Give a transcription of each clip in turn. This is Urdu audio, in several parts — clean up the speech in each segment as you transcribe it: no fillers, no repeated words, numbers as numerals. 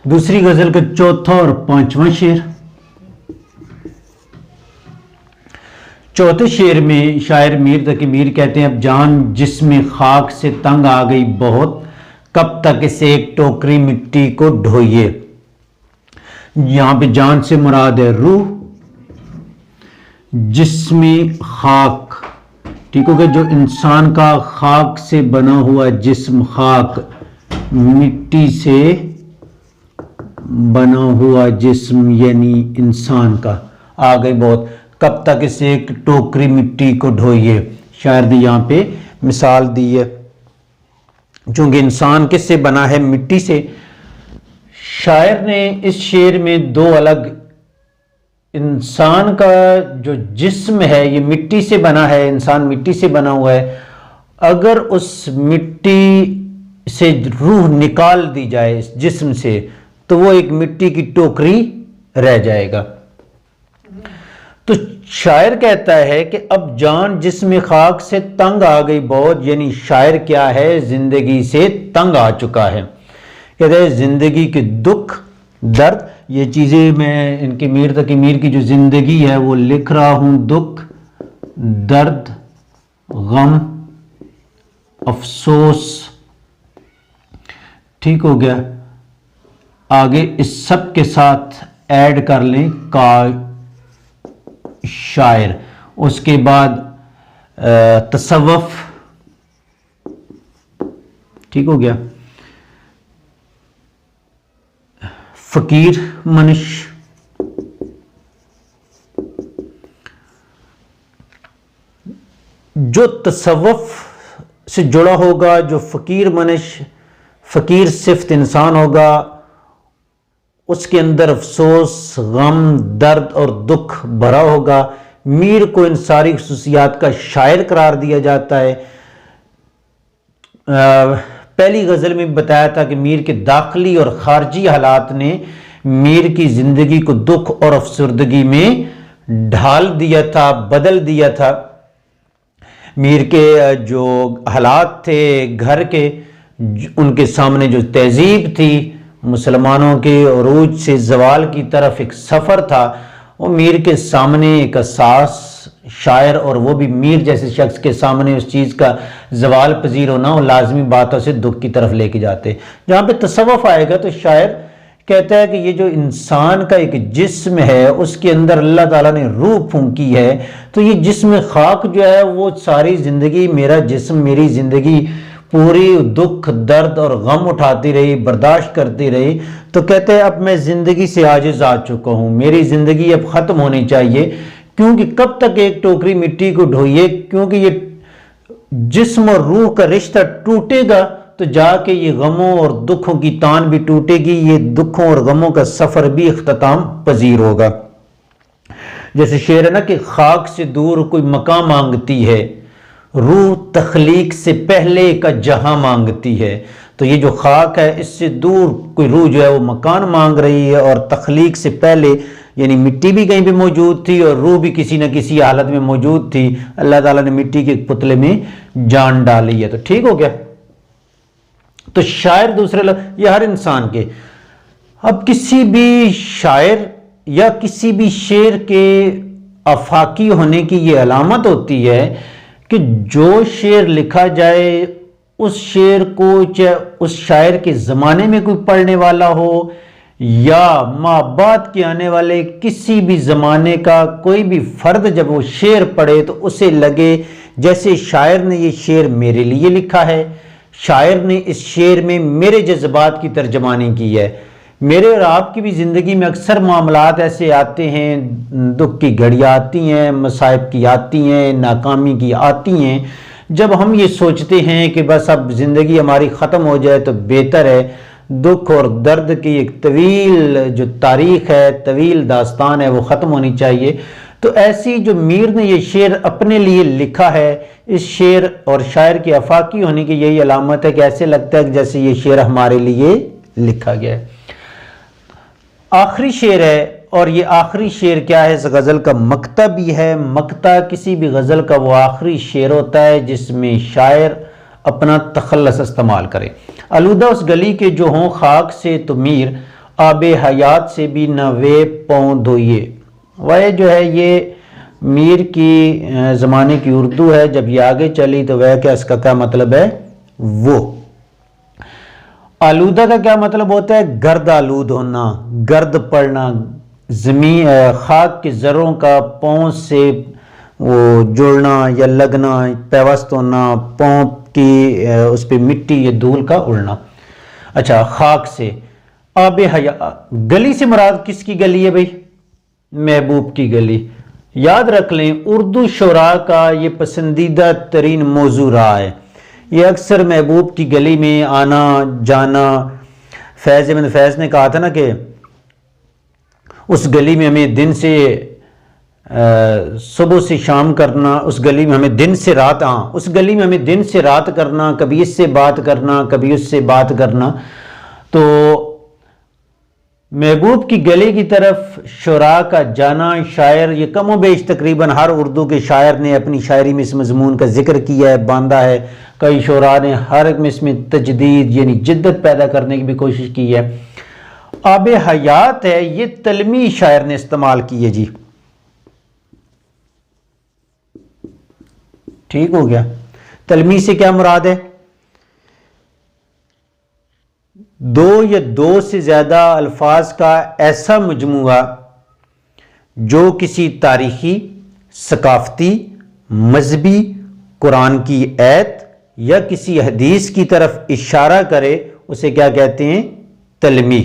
دوسری غزل کا چوتھا اور پانچواں شعر۔ چوتھے شعر میں شاعر میر تقی میر کہتے ہیں اب جان جسم خاک سے تنگ آ گئی بہت، کب تک اسے ایک ٹوکری مٹی کو ڈھوئیے۔ یہاں پہ جان سے مراد ہے روح، جسم خاک، ٹھیک ہو گیا، جو انسان کا خاک سے بنا ہوا جسم، خاک مٹی سے بنا ہوا جسم یعنی انسان کا آ گئی بہت، کب تک اسے ایک ٹوکری مٹی کو ڈھوئیے۔ شاعر نے یہاں پہ مثال دی ہے، چونکہ انسان کس سے بنا ہے؟ مٹی سے۔ شاعر نے اس شعر میں دو الگ، انسان کا جو جسم ہے یہ مٹی سے بنا ہے، انسان مٹی سے بنا ہوا ہے، اگر اس مٹی سے روح نکال دی جائے اس جسم سے تو وہ ایک مٹی کی ٹوکری رہ جائے گا۔ تو شاعر کہتا ہے کہ اب جان جسم خاک سے تنگ آ گئی بہت، یعنی شاعر کیا ہے؟ زندگی سے تنگ آ چکا ہے۔ کہتا ہے زندگی کے دکھ درد، یہ چیزیں میں ان کی میر تقی میر کی جو زندگی ہے وہ لکھ رہا ہوں، دکھ درد غم افسوس، ٹھیک ہو گیا، آگے اس سب کے ساتھ ایڈ کر لیں کا شاعر، اس کے بعد تصوف، ٹھیک ہو گیا، فقیر منش، جو تصوف سے جڑا ہوگا، جو فقیر منش، فقیر صفت انسان ہوگا، اس کے اندر افسوس غم درد اور دکھ بھرا ہوگا۔ میر کو ان ساری خصوصیات کا شاعر قرار دیا جاتا ہے۔ پہلی غزل میں بتایا تھا کہ میر کے داخلی اور خارجی حالات نے میر کی زندگی کو دکھ اور افسردگی میں ڈھال دیا تھا، بدل دیا تھا۔ میر کے جو حالات تھے گھر کے، ان کے سامنے جو تہذیب تھی، مسلمانوں کے عروج سے زوال کی طرف ایک سفر تھا، وہ میر کے سامنے ایک اساس شاعر، اور وہ بھی میر جیسے شخص کے سامنے اس چیز کا زوال پذیر ہونا، وہ لازمی باتوں سے دکھ کی طرف لے کے جاتے۔ جہاں پہ تصوف آئے گا تو شاعر کہتا ہے کہ یہ جو انسان کا ایک جسم ہے اس کے اندر اللہ تعالیٰ نے روح پھونکی ہے، تو یہ جسم خاک جو ہے وہ ساری زندگی، میرا جسم میری زندگی پوری دکھ درد اور غم اٹھاتی رہی، برداشت کرتی رہی، تو کہتے ہیں اب میں زندگی سے عاجز آ چکا ہوں، میری زندگی اب ختم ہونی چاہیے، کیونکہ کب تک ایک ٹوکری مٹی کو ڈھوئیے، کیونکہ یہ جسم اور روح کا رشتہ ٹوٹے گا تو جا کے یہ غموں اور دکھوں کی تان بھی ٹوٹے گی، یہ دکھوں اور غموں کا سفر بھی اختتام پذیر ہوگا۔ جیسے شعر ہے نا کہ خاک سے دور کوئی مکان مانگتی ہے، روح تخلیق سے پہلے کا جہاں مانگتی ہے۔ تو یہ جو خاک ہے اس سے دور کوئی روح جو ہے وہ مکان مانگ رہی ہے، اور تخلیق سے پہلے یعنی مٹی بھی کہیں پہ موجود تھی اور روح بھی کسی نہ کسی حالت میں موجود تھی، اللہ تعالیٰ نے مٹی کے ایک پتلے میں جان ڈالی ہے۔ تو ٹھیک ہو گیا، تو شاعر دوسرے لفظ یہ ہر انسان کے، اب کسی بھی شاعر یا کسی بھی شعر کے آفاقی ہونے کی یہ علامت ہوتی ہے کہ جو شعر لکھا جائے اس شعر کو چاہے اس شاعر کے زمانے میں کوئی پڑھنے والا ہو یا بعد کے آنے والے کسی بھی زمانے کا کوئی بھی فرد جب وہ شعر پڑھے تو اسے لگے جیسے شاعر نے یہ شعر میرے لیے لکھا ہے، شاعر نے اس شعر میں میرے جذبات کی ترجمانی کی ہے۔ میرے اور آپ کی بھی زندگی میں اکثر معاملات ایسے آتے ہیں، دکھ کی گھڑیاں آتی ہیں، مصائب کی آتی ہیں، ناکامی کی آتی ہیں، جب ہم یہ سوچتے ہیں کہ بس اب زندگی ہماری ختم ہو جائے تو بہتر ہے، دکھ اور درد کی ایک طویل جو تاریخ ہے، طویل داستان ہے، وہ ختم ہونی چاہیے۔ تو ایسی جو میر نے یہ شعر اپنے لیے لکھا ہے، اس شعر اور شاعر کی آفاقی ہونے کی یہی علامت ہے کہ ایسے لگتا ہے کہ جیسے یہ شعر ہمارے لیے لکھا گیا ہے۔ آخری شعر ہے، اور یہ آخری شعر کیا ہے؟ اس غزل کا مقطع بھی ہے۔ مقطع کسی بھی غزل کا وہ آخری شعر ہوتا ہے جس میں شاعر اپنا تخلص استعمال کرے۔ آلودہ اس گلی کے جو ہوں خاک سے تو میر، آب حیات سے بھی نہ وے پاؤں دھوئیے۔ وہ جو ہے یہ میر کی زمانے کی اردو ہے، جب یہ آگے چلی تو وہ کیا، اس کا کیا مطلب ہے وہ۔ آلودہ کا کیا مطلب ہوتا ہے؟ گرد آلود ہونا، گرد پڑنا، زمین خاک کے ذروں کا پاؤں سے وہ جڑنا یا لگنا، پیوست ہونا، پاؤں کی اس پہ مٹی یا دھول کا اڑنا۔ اچھا، خاک سے آب حیات، گلی سے مراد کس کی گلی ہے بھائی؟ محبوب کی گلی۔ یاد رکھ لیں اردو شعراء کا یہ پسندیدہ ترین موضوع رہا ہے، یہ اکثر محبوب کی گلی میں آنا جانا۔ فیض بن فیض نے کہا تھا نا کہ اس گلی میں ہمیں دن سے صبح سے شام کرنا، اس گلی میں ہمیں دن سے رات، اس گلی میں ہمیں دن سے رات کرنا، کبھی اس سے بات کرنا کبھی اس سے بات کرنا۔ تو محبوب کی گلی کی طرف شعراء کا جانا، شاعر یہ کم و بیش تقریباً ہر اردو کے شاعر نے اپنی شاعری میں اس مضمون کا ذکر کیا ہے، باندھا ہے۔ کئی شعراء نے ہر ایک میں اس میں تجدید یعنی جدت پیدا کرنے کی بھی کوشش کی ہے۔ آب حیات ہے یہ تلمی شاعر نے استعمال کی ہے جی، ٹھیک ہو گیا۔ تلمی سے کیا مراد ہے؟ دو یا دو سے زیادہ الفاظ کا ایسا مجموعہ جو کسی تاریخی، ثقافتی، مذہبی، قرآن کی آیت یا کسی حدیث کی طرف اشارہ کرے، اسے کیا کہتے ہیں؟ تلمی۔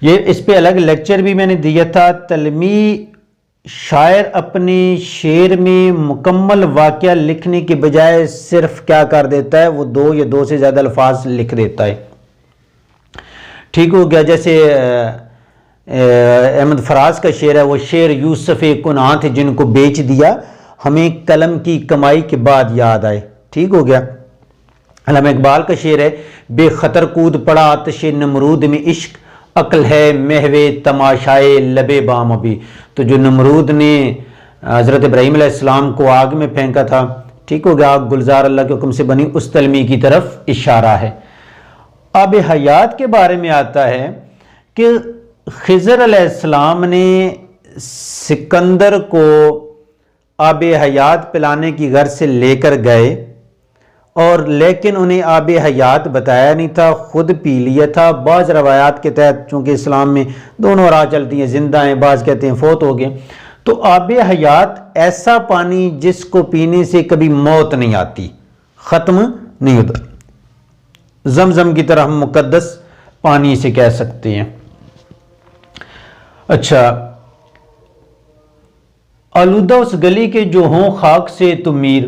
یہ اس پہ الگ لیکچر بھی میں نے دیا تھا۔ تلمی شاعر اپنے شعر میں مکمل واقعہ لکھنے کے بجائے صرف کیا کر دیتا ہے، وہ دو یا دو سے زیادہ الفاظ لکھ دیتا ہے، ٹھیک ہو گیا۔ جیسے احمد فراز کا شعر ہے، وہ شعر یوسف کنعان تھے جن کو بیچ دیا، ہمیں قلم کی کمائی کے بعد یاد آئے، ٹھیک ہو گیا۔ علامہ اقبال کا شعر ہے، بے خطر کود پڑا آتش نمرود میں عشق، عقل ہے محو تماشائے لبے بام ابھی۔ تو جو نمرود نے حضرت ابراہیم علیہ السلام کو آگ میں پھینکا تھا، ٹھیک ہو گیا، آگ گلزار اللہ کے حکم سے بنی، اس تلمی کی طرف اشارہ ہے۔ آب حیات کے بارے میں آتا ہے کہ خضر علیہ السلام نے سکندر کو آب حیات پلانے کی غرض سے لے کر گئے، اور لیکن انہیں آب حیات بتایا نہیں تھا، خود پی لیا تھا۔ بعض روایات کے تحت چونکہ اسلام میں دونوں راہ چلتی ہیں، زندہ ہیں، بعض کہتے ہیں فوت ہو گئے، تو آب حیات ایسا پانی جس کو پینے سے کبھی موت نہیں آتی، ختم نہیں ہوتا، زمزم کی طرح ہم مقدس پانی سے کہہ سکتے ہیں۔ اچھا، آلودہ اس گلی کے جو ہوں خاک سے تو میر،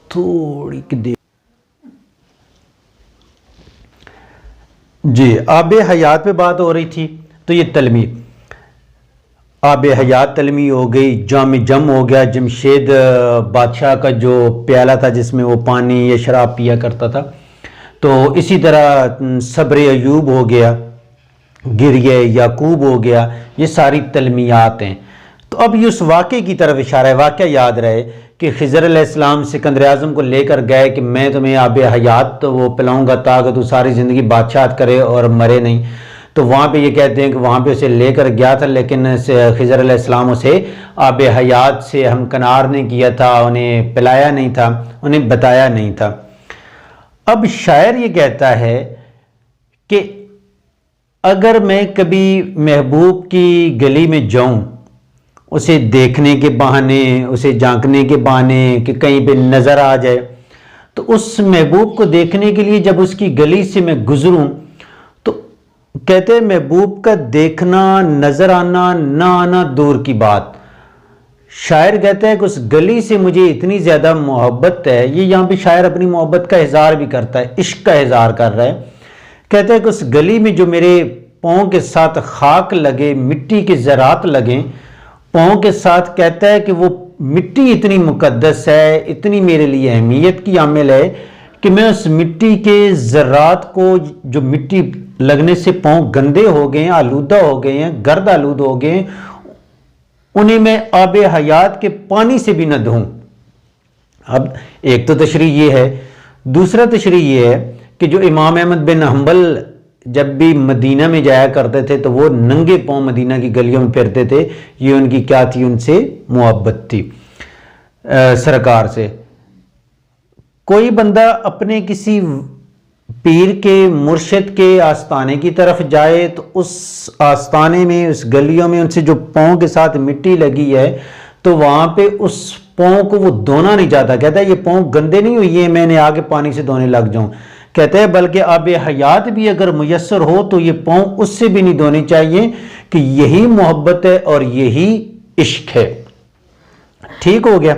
تھوڑی دیر جی آب حیات پہ بات ہو رہی تھی، تو یہ تلمی، آب حیات تلمی ہو گئی، جام جم ہو گیا، جمشید بادشاہ کا جو پیالہ تھا جس میں وہ پانی یا شراب پیا کرتا تھا، تو اسی طرح صبر ایوب ہو گیا، گریہ یعقوب ہو گیا، یہ ساری تلمیات ہیں۔ تو اب یہ اس واقعے کی طرف اشارہ ہے۔ واقعہ یاد رہے کہ خضر علیہ السلام سکندر اعظم کو لے کر گئے کہ میں تمہیں آب حیات تو وہ پلاؤں گا تاکہ تو ساری زندگی بادشاہت کرے اور مرے نہیں۔ تو وہاں پہ یہ کہتے ہیں کہ وہاں پہ اسے لے کر گیا تھا، لیکن خضر علیہ السلام اسے آب حیات سے ہمکنار نہیں کیا تھا، انہیں پلایا نہیں تھا، انہیں بتایا نہیں تھا۔ اب شاعر یہ کہتا ہے کہ اگر میں کبھی محبوب کی گلی میں جاؤں، اسے دیکھنے کے بہانے، اسے جھانکنے کے بہانے کہ کہیں پہ نظر آ جائے، تو اس محبوب کو دیکھنے کے لیے جب اس کی گلی سے میں گزروں، تو کہتے ہیں محبوب کا دیکھنا، نظر آنا، نہ آنا دور کی بات، شاعر کہتا ہے کہ اس گلی سے مجھے اتنی زیادہ محبت ہے۔ یہ یہاں پہ شاعر اپنی محبت کا اظہار بھی کرتا ہے، عشق کا اظہار کر رہا ہے۔ کہتا ہے کہ اس گلی میں جو میرے پاؤں کے ساتھ خاک لگے، مٹی کے ذرات لگیں پاؤں کے ساتھ، کہتا ہے کہ وہ مٹی اتنی مقدس ہے، اتنی میرے لیے اہمیت کی عامل ہے کہ میں اس مٹی کے ذرات کو، جو مٹی لگنے سے پاؤں گندے ہو گئے ہیں، آلودہ ہو گئے ہیں، گرد آلود ہو گئے ہیں، انہیں میں آب حیات کے پانی سے بھی نہ دھوں۔ اب ایک تو تشریح یہ ہے، دوسرا تشریح یہ ہے کہ جو امام احمد بن حنبل جب بھی مدینہ میں جایا کرتے تھے تو وہ ننگے پاؤں مدینہ کی گلیوں میں پھرتے تھے، یہ ان کی کیا تھی؟ ان سے محبت تھی سرکار سے۔ کوئی بندہ اپنے کسی پیر کے مرشد کے آستانے کی طرف جائے تو اس آستانے میں، اس گلیوں میں ان سے جو پاؤں کے ساتھ مٹی لگی ہے تو وہاں پہ اس پاؤں کو وہ دھونا نہیں چاہتا، کہتا ہے یہ پاؤں گندے نہیں ہوئے میں نے آگے پانی سے دھونے لگ جاؤں، کہتے ہیں بلکہ آب حیات بھی اگر میسر ہو تو یہ پاؤں اس سے بھی نہیں دھونی چاہیے، کہ یہی محبت ہے اور یہی عشق ہے۔ ٹھیک ہو گیا۔